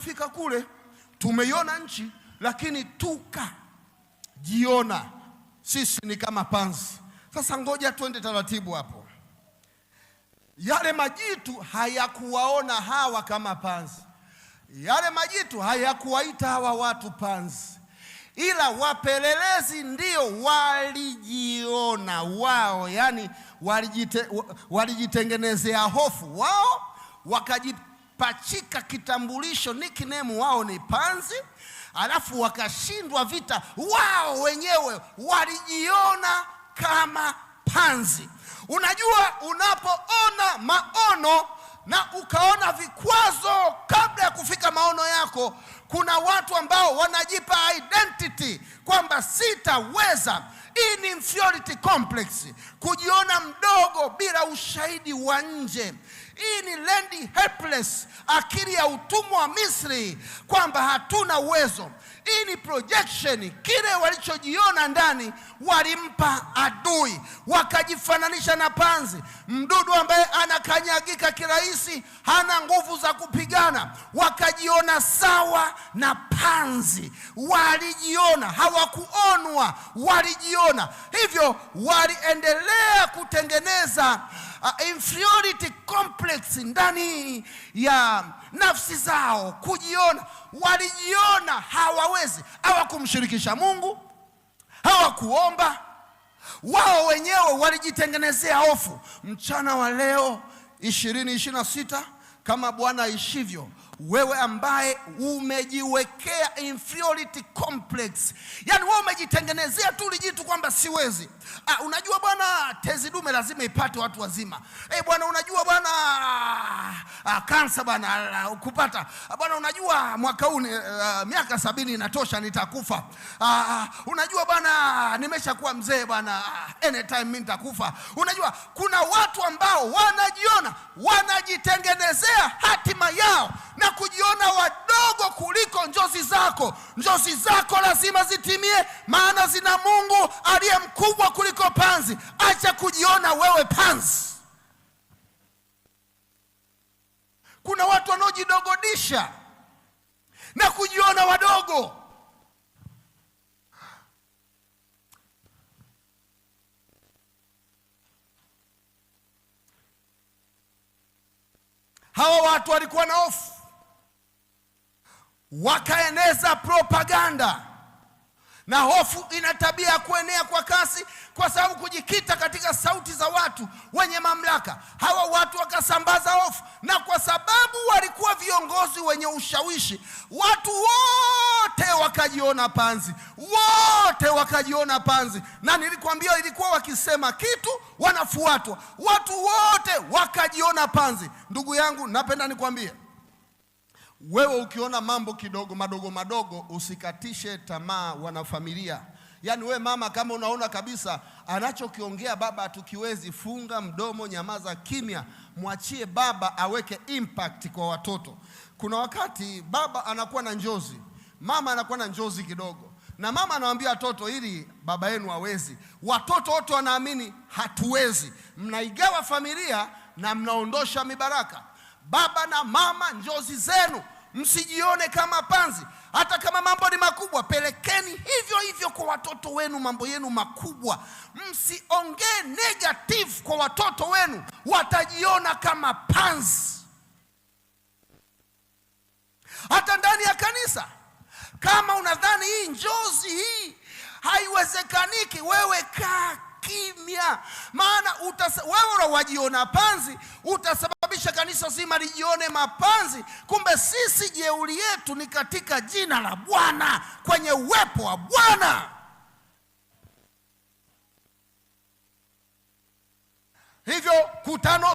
Fika kule tumeiona nchi, lakini tukajiona sisi ni kama panzi. Sasa ngoja twende taratibu hapo. Yale majitu hayakuwaona hawa kama panzi. Yale majitu hayakuwaita hawa watu panzi, ila wapelelezi ndio walijiona wao, yani walijitengenezea hofu wao, wakajipachika kitambulisho, nickname wao ni panzi, alafu wakashindwa vita, wao wenyewe walijiona kama panzi. Unajua, unapoona maono na ukaona vikwazo kabla ya kufika maono yako, kuna watu ambao wanajipa identity kwamba sitaweza. Hii ni inferiority complex, kujiona mdogo bila ushahidi wa nje. Hii ni learned helpless, akili ya utumwa wa Misri, kwamba hatuna uwezo. Hii ni projection, kile walichojiona ndani walimpa adui, wakajifananisha na panzi, mdudu ambaye anakanyagika kirahisi, hana nguvu za kupigana. Wakajiona sawa na panzi, walijiona, hawakuonwa, walijiona. Hivyo waliendelea kutengeneza inferiority complex ndani ya nafsi zao, kujiona. Walijiona hawawezi, hawakumshirikisha Mungu, hawakuomba, wao wenyewe walijitengenezea hofu. Mchana wa leo 2026, kama Bwana aishivyo, wewe ambaye umejiwekea inferiority complex, yani wewe umejitengenezea tu lijitu kwamba siwezi. Unajua bwana, tezi dume lazima ipate watu wazima. Bwana, unajua bwana, kansa bwana kupata. Bwana, unajua mwaka huu miaka 70 inatosha, nitakufa. Unajua bwana, nimeshakuwa mzee bwana, anytime mimi nitakufa. Unajua kuna watu ambao wanajiona, wanajitengenezea hatima yao na kujiona wadogo kuliko njozi zako. Njozi zako lazima zitimie, maana zina Mungu aliye mkubwa kuliko panzi. Acha kujiona wewe panzi. Kuna watu wanaojidogodisha na kujiona wadogo. Hawa watu walikuwa na hofu, wakaeneza propaganda, na hofu ina tabia ya kuenea kwa kasi, kwa sababu kujikita katika sauti za watu wenye mamlaka. Hawa watu wakasambaza hofu, na kwa sababu walikuwa viongozi wenye ushawishi, watu wote wakajiona panzi, wote wakajiona panzi. Na nilikwambia, ilikuwa wakisema kitu wanafuatwa, watu wote wakajiona panzi. Ndugu yangu, napenda nikwambie, wewe ukiona mambo kidogo madogo, usikatishe tamaa wanafamilia. Yani we mama, kama unaona kabisa anachokiongea baba hatukiwezi, funga mdomo, nyamaza kimya, mwachie baba aweke impact kwa watoto. Kuna wakati baba anakuwa na njozi, mama anakuwa na njozi kidogo, na mama anawaambia watoto ili baba yenu hawezi. Watoto wote wanaamini hatuwezi. Mnaigawa familia na mnaondosha mibaraka. Baba na mama, njozi zenu msijione kama panzi. Hata kama mambo ni makubwa, pelekeni hivyo hivyo kwa watoto wenu mambo yenu makubwa. Msiongee negative kwa watoto wenu, watajiona kama panzi. Hata ndani ya kanisa, kama unadhani hii njozi hii haiwezekaniki, wewe kaa kimya, maana wewe wajiona panzi, utasababisha kanisa zima lijione mapanzi. Kumbe sisi jeuri yetu ni katika jina la Bwana, kwenye uwepo wa Bwana. Hivyo kutano